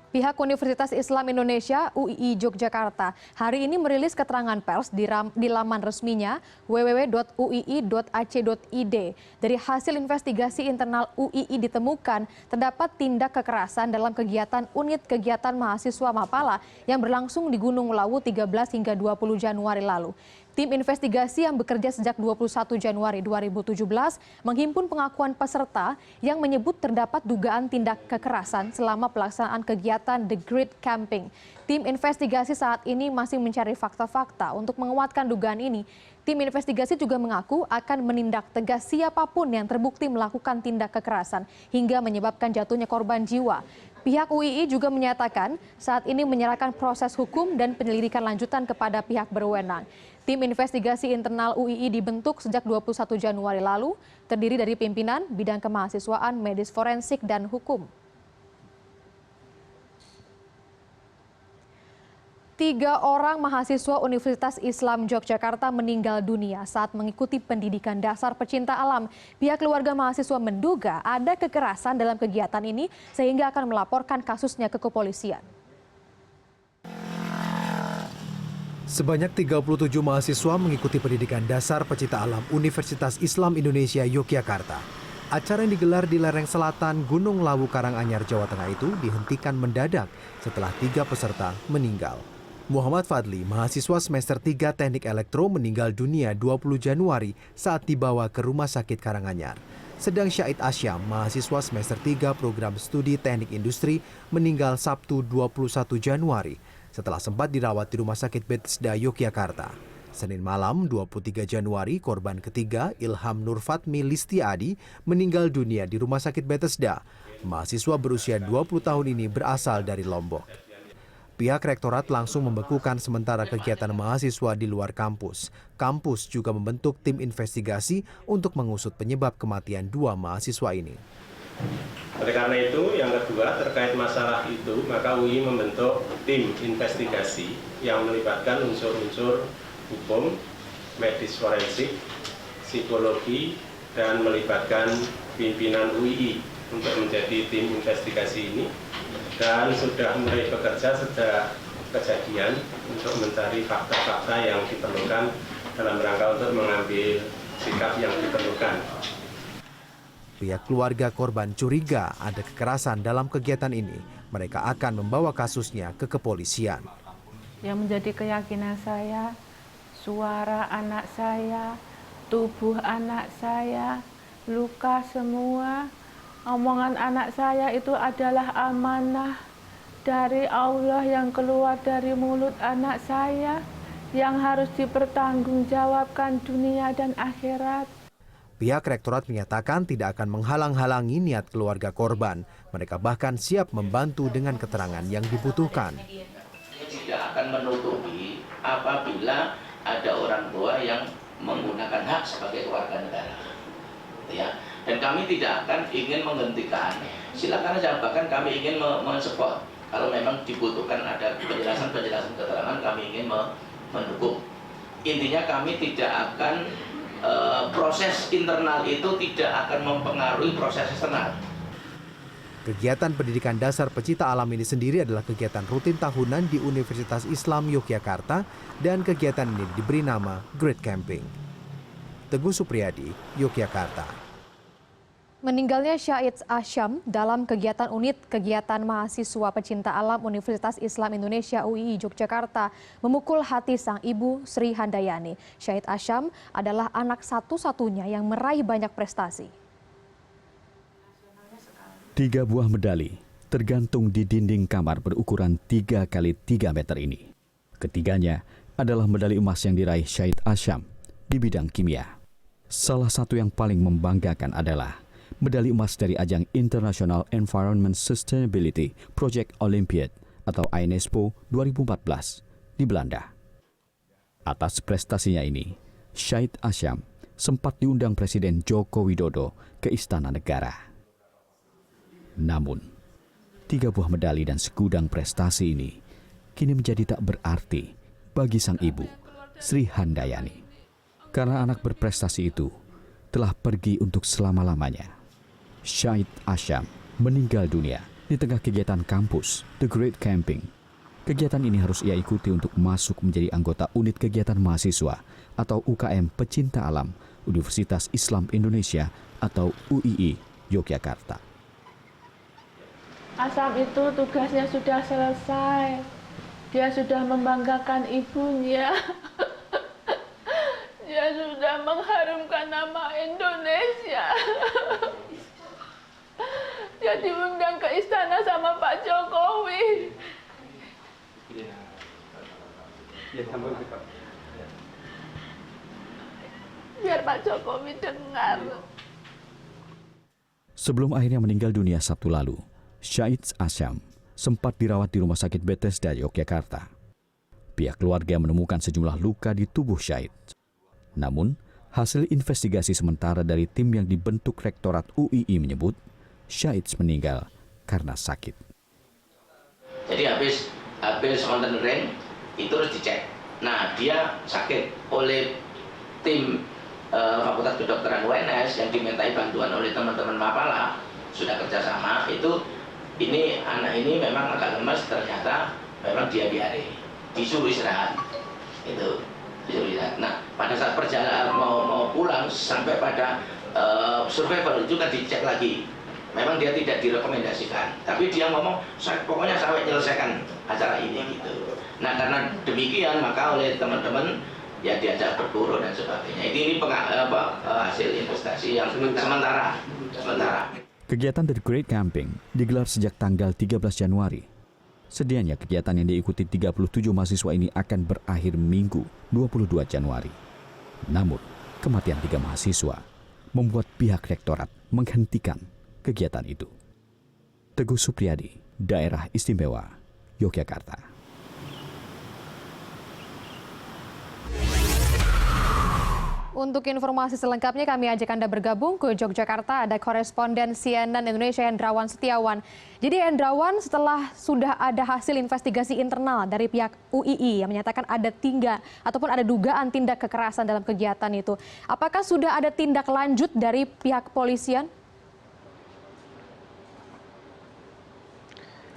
Pihak Universitas Islam Indonesia (UII) Yogyakarta hari ini merilis keterangan pers di laman resminya www.uii.ac.id. Dari hasil investigasi internal UII ditemukan terdapat tindak kekerasan dalam kegiatan unit kegiatan mahasiswa Mapala yang berlangsung di Gunung Lawu 13 hingga 20 Januari lalu. Tim investigasi yang bekerja sejak 21 Januari 2017 menghimpun pengakuan peserta yang menyebut terdapat dugaan tindak kekerasan selama pelaksanaan kegiatan The Great Camping. Tim investigasi saat ini masih mencari fakta-fakta untuk menguatkan dugaan ini. Tim investigasi juga mengaku akan menindak tegas siapapun yang terbukti melakukan tindak kekerasan hingga menyebabkan jatuhnya korban jiwa. Pihak UII juga menyatakan saat ini menyerahkan proses hukum dan penyelidikan lanjutan kepada pihak berwenang. Tim investigasi internal UII dibentuk sejak 21 Januari lalu, terdiri dari pimpinan, bidang kemahasiswaan, medis forensik, dan hukum. 3 orang mahasiswa Universitas Islam Yogyakarta meninggal dunia saat mengikuti pendidikan dasar pecinta alam. Pihak keluarga mahasiswa menduga ada kekerasan dalam kegiatan ini sehingga akan melaporkan kasusnya ke kepolisian. Sebanyak 37 mahasiswa mengikuti pendidikan dasar pecinta alam Universitas Islam Indonesia Yogyakarta. Acara yang digelar di lereng selatan Gunung Lawu Karanganyar, Jawa Tengah itu dihentikan mendadak setelah 3 peserta meninggal. Muhammad Fadli, mahasiswa semester 3 Teknik Elektro meninggal dunia 20 Januari saat dibawa ke Rumah Sakit Karanganyar. Sedang Syahid Asyam, mahasiswa semester 3 Program Studi Teknik Industri meninggal Sabtu 21 Januari setelah sempat dirawat di Rumah Sakit Bethesda Yogyakarta. Senin malam 23 Januari, korban ketiga Ilham Nur Fatmi Listiadi meninggal dunia di Rumah Sakit Bethesda. Mahasiswa berusia 20 tahun ini berasal dari Lombok. Pihak rektorat langsung membekukan sementara kegiatan mahasiswa di luar kampus. Kampus juga membentuk tim investigasi untuk mengusut penyebab kematian 2 mahasiswa ini. Oleh karena itu, yang kedua terkait masalah itu, maka UI membentuk tim investigasi yang melibatkan unsur-unsur hukum, medis forensik, psikologi, dan melibatkan pimpinan UI untuk menjadi tim investigasi ini. Dan sudah mulai bekerja sejak kejadian untuk mencari fakta-fakta yang diperlukan dalam rangka untuk mengambil sikap yang diperlukan. Pihak keluarga korban curiga ada kekerasan dalam kegiatan ini. Mereka akan membawa kasusnya ke kepolisian. Yang menjadi keyakinan saya, suara anak saya, tubuh anak saya, luka semua. Omongan anak saya itu adalah amanah dari Allah yang keluar dari mulut anak saya yang harus dipertanggungjawabkan dunia dan akhirat. Pihak rektorat menyatakan tidak akan menghalang-halangi niat keluarga korban. Mereka bahkan siap membantu dengan keterangan yang dibutuhkan. Tidak akan menutupi apabila ada orang tua yang menggunakan hak sebagai warga negara. Ya. Dan kami tidak akan ingin menghentikan, silakan saja, bahkan kami ingin mensupport. Kalau memang dibutuhkan ada penjelasan-penjelasan keterangan, kami ingin mendukung. Intinya kami tidak akan, proses internal itu tidak akan mempengaruhi proses eksternal. Kegiatan pendidikan dasar pecinta alam ini sendiri adalah kegiatan rutin tahunan di Universitas Islam Yogyakarta dan kegiatan ini diberi nama Great Camping. Teguh Supriyadi, Yogyakarta. Meninggalnya Syahid Asyam dalam kegiatan unit kegiatan mahasiswa pecinta alam Universitas Islam Indonesia UII Yogyakarta memukul hati sang ibu Sri Handayani. Syahid Asyam adalah anak satu-satunya yang meraih banyak prestasi. 3 buah medali tergantung di dinding kamar berukuran 3 x 3 meter ini. Ketiganya adalah medali emas yang diraih Syahid Asyam di bidang kimia. Salah satu yang paling membanggakan adalah medali emas dari ajang International Environment Sustainability Project Olympiad atau INESPO 2014 di Belanda. Atas prestasinya ini, Syahid Asyam sempat diundang Presiden Joko Widodo ke Istana Negara. Namun, 3 buah medali dan segudang prestasi ini kini menjadi tak berarti bagi sang ibu, Sri Handayani. Karena anak berprestasi itu telah pergi untuk selama-lamanya. Syahid Asyam meninggal dunia Di tengah kegiatan kampus, The Great Camping, kegiatan ini harus ia ikuti untuk masuk menjadi anggota unit kegiatan mahasiswa atau UKM Pecinta Alam Universitas Islam Indonesia atau UII Yogyakarta. Asam itu tugasnya sudah selesai. Dia sudah membanggakan ibunya. Dia sudah mengharumkan nama Indonesia. Dia diundang ke istana sama Pak Jokowi. Biar Pak Jokowi dengar. Sebelum akhirnya meninggal dunia Sabtu lalu, Syahid Asyam sempat dirawat di Rumah Sakit Bethesda, Yogyakarta. Pihak keluarga menemukan sejumlah luka di tubuh Syahid. Namun, hasil investigasi sementara dari tim yang dibentuk Rektorat UII menyebut, Syahid meninggal karena sakit. Jadi habis konten ring itu harus dicek. Nah, dia sakit oleh tim Fakultas Kedokteran UNS yang dimintai bantuan oleh teman-teman Mapala, sudah kerjasama. Ini anak ini memang agak lemas, ternyata memang dia diare, disuruh istirahat. Itu disuruh istirahat. Nah, pada saat perjalanan mau pulang sampai pada survival itu kan dicek lagi. Memang dia tidak direkomendasikan, tapi dia ngomong, pokoknya sampai menyelesaikan acara ini gitu. Nah, karena demikian maka oleh teman-teman ya diajak berburu dan sebagainya. Ini hasil investasi yang sementara. Kegiatan The Great Camping digelar sejak tanggal 13 Januari. Sedianya kegiatan yang diikuti 37 mahasiswa ini akan berakhir Minggu 22 Januari. Namun, kematian 3 mahasiswa membuat pihak rektorat menghentikan kegiatan itu. Teguh Supriyadi, Daerah Istimewa, Yogyakarta. Untuk informasi selengkapnya kami ajak Anda bergabung ke Yogyakarta, ada koresponden CNN Indonesia Hendrawan Setiawan. Jadi Hendrawan, setelah sudah ada hasil investigasi internal dari pihak UII yang menyatakan ada ada dugaan tindak kekerasan dalam kegiatan itu, apakah sudah ada tindak lanjut dari pihak kepolisian?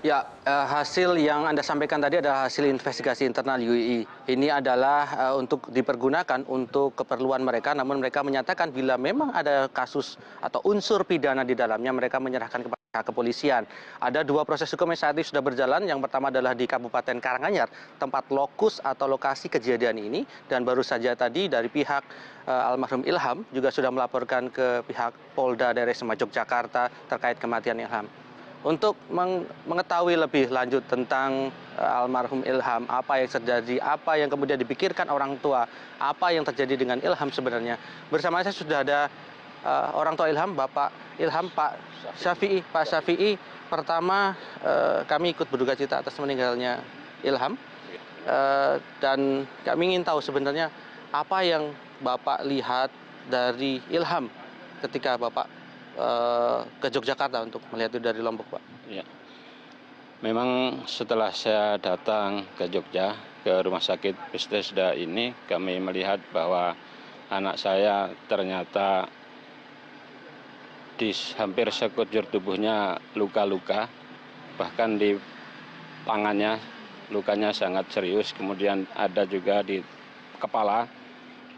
Ya, hasil yang Anda sampaikan tadi adalah hasil investigasi internal UII. Ini adalah untuk dipergunakan untuk keperluan mereka, namun mereka menyatakan bila memang ada kasus atau unsur pidana di dalamnya, mereka menyerahkan kepada kepolisian. Ada 2 proses hukum yang saat ini sudah berjalan. Yang pertama adalah di Kabupaten Karanganyar, tempat lokus atau lokasi kejadian ini. Dan baru saja tadi dari pihak almarhum Ilham juga sudah melaporkan ke pihak Polda Daerah Istimewa Yogyakarta terkait kematian Ilham. Untuk mengetahui lebih lanjut tentang almarhum Ilham, apa yang terjadi, apa yang kemudian dipikirkan orang tua, apa yang terjadi dengan Ilham sebenarnya. Bersama saya sudah ada orang tua Ilham, Bapak Ilham, Pak Syafi'i. Pak Syafi'i, pertama kami ikut berduka cita atas meninggalnya Ilham. Dan kami ingin tahu sebenarnya apa yang Bapak lihat dari Ilham ketika Bapak ke Yogyakarta untuk melihat itu dari Lombok, Pak. Ya. Memang setelah saya datang ke Jogja, ke rumah sakit Bethesda ini, kami melihat bahwa anak saya ternyata di hampir sekujur tubuhnya luka-luka, bahkan di tangannya lukanya sangat serius, kemudian ada juga di kepala,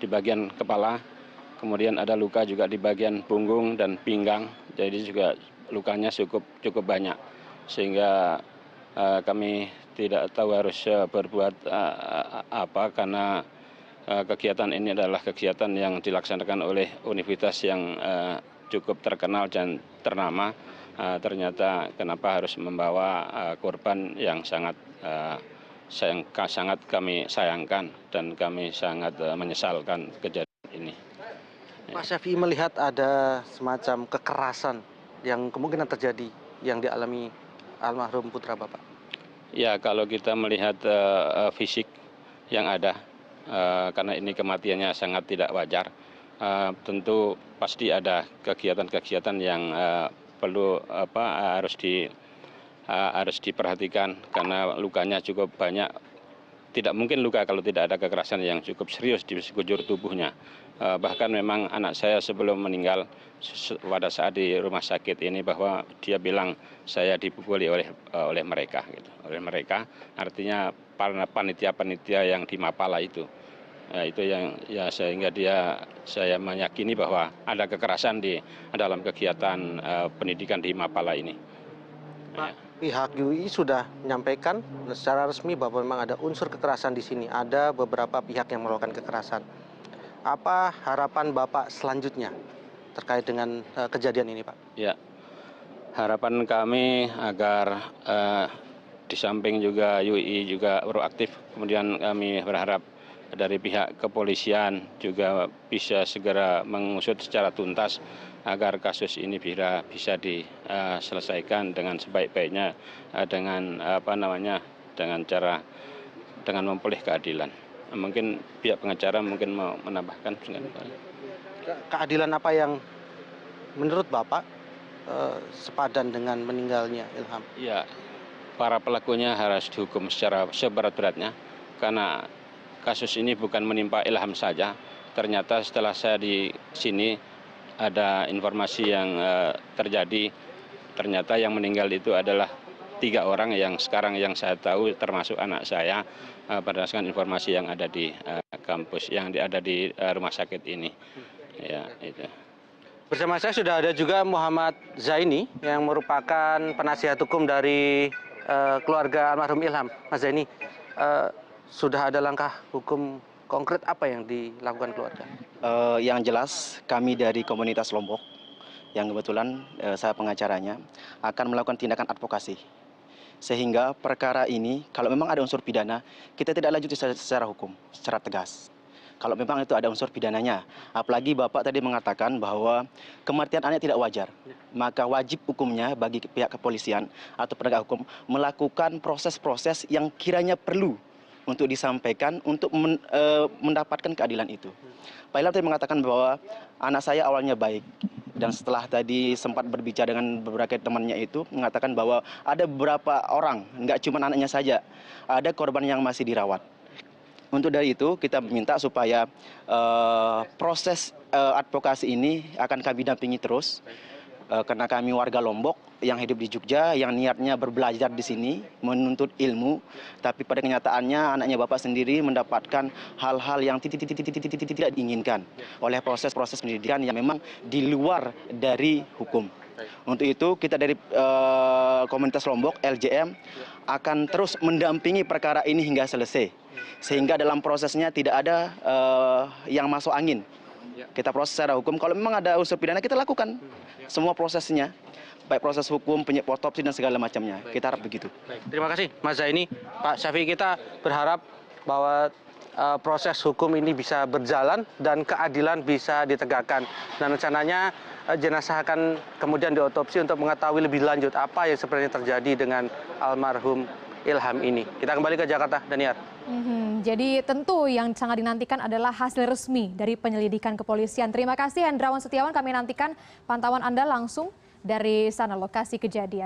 di bagian kepala. Kemudian ada luka juga di bagian punggung dan pinggang, jadi juga lukanya cukup banyak. Sehingga kami tidak tahu harus berbuat apa, karena kegiatan ini adalah kegiatan yang dilaksanakan oleh universitas yang cukup terkenal dan ternama. Ternyata kenapa harus membawa korban yang sangat kami sayangkan dan kami sangat menyesalkan kejadian ini. Pak Syafi'i melihat ada semacam kekerasan yang kemungkinan terjadi yang dialami almarhum putra Bapak. Ya, kalau kita melihat fisik yang ada, karena ini kematiannya sangat tidak wajar, tentu pasti ada kegiatan-kegiatan yang perlu harus diperhatikan, karena lukanya cukup banyak tidak mungkin luka kalau tidak ada kekerasan yang cukup serius di sekujur tubuhnya. Bahkan memang anak saya sebelum meninggal pada saat di rumah sakit ini bahwa dia bilang saya dipukuli oleh mereka, gitu. Oleh mereka, artinya panitia-panitia yang di Mapala itu. Itu yang ya sehingga saya meyakini bahwa ada kekerasan di dalam kegiatan pendidikan di Mapala ini. Pak, pihak UI sudah menyampaikan secara resmi bahwa memang ada unsur kekerasan di sini. Ada beberapa pihak yang melakukan kekerasan. Apa harapan Bapak selanjutnya terkait dengan kejadian ini, Pak? Ya, harapan kami agar di samping juga UI juga proaktif, kemudian kami berharap dari pihak kepolisian juga bisa segera mengusut secara tuntas agar kasus ini bisa diselesaikan dengan sebaik-baiknya dengan dengan memperoleh keadilan. Mungkin pihak pengacara mungkin mau menambahkan. Keadilan apa yang menurut Bapak sepadan dengan meninggalnya Ilham? Ya, para pelakunya harus dihukum secara seberat-beratnya karena kasus ini bukan menimpa Ilham saja. Ternyata setelah saya di sini ada informasi yang terjadi. Ternyata yang meninggal itu adalah 3 orang yang sekarang yang saya tahu termasuk anak saya berdasarkan informasi yang ada di kampus, yang ada di rumah sakit ini. Ya, itu. Bersama saya sudah ada juga Muhammad Zaini yang merupakan penasihat hukum dari keluarga almarhum Ilham. Mas Zaini, sudah ada langkah hukum konkret apa yang dilakukan keluarga? Yang jelas kami dari komunitas Lombok, yang kebetulan saya pengacaranya, akan melakukan tindakan advokasi. Sehingga perkara ini, kalau memang ada unsur pidana, kita tidak lanjuti secara hukum, secara tegas. Kalau memang itu ada unsur pidananya. Apalagi Bapak tadi mengatakan bahwa kematian anak tidak wajar. Maka wajib hukumnya bagi pihak kepolisian atau penegak hukum melakukan proses-proses yang kiranya perlu untuk disampaikan untuk mendapatkan keadilan itu. Pak Ilham tadi mengatakan bahwa anak saya awalnya baik, dan setelah tadi sempat berbicara dengan beberapa temannya itu mengatakan bahwa ada beberapa orang, nggak cuma anaknya saja, ada korban yang masih dirawat. Untuk dari itu kita meminta supaya proses advokasi ini akan kami dampingi terus. Karena kami warga Lombok yang hidup di Jogja, yang niatnya berbelajar di sini, menuntut ilmu, tapi pada kenyataannya anaknya Bapak sendiri mendapatkan hal-hal yang tidak diinginkan oleh proses-proses pendidikan yang memang di luar dari hukum. Untuk itu kita dari komunitas Lombok, LJM, akan terus mendampingi perkara ini hingga selesai. Sehingga dalam prosesnya tidak ada yang masuk angin. Kita proses secara hukum, kalau memang ada unsur pidana kita lakukan semua prosesnya, baik proses hukum, otopsi dan segala macamnya. Kita harap begitu. Terima kasih Mas Zaini. Pak Syafi'i, kita berharap bahwa proses hukum ini bisa berjalan dan keadilan bisa ditegakkan. Dan rencananya jenazah akan kemudian diotopsi untuk mengetahui lebih lanjut apa yang sebenarnya terjadi dengan almarhum Ilham ini. Kita kembali ke Jakarta, Daniar. Jadi tentu yang sangat dinantikan adalah hasil resmi dari penyelidikan kepolisian. Terima kasih Hendrawan Setiawan, kami nantikan pantauan Anda langsung dari sana lokasi kejadian.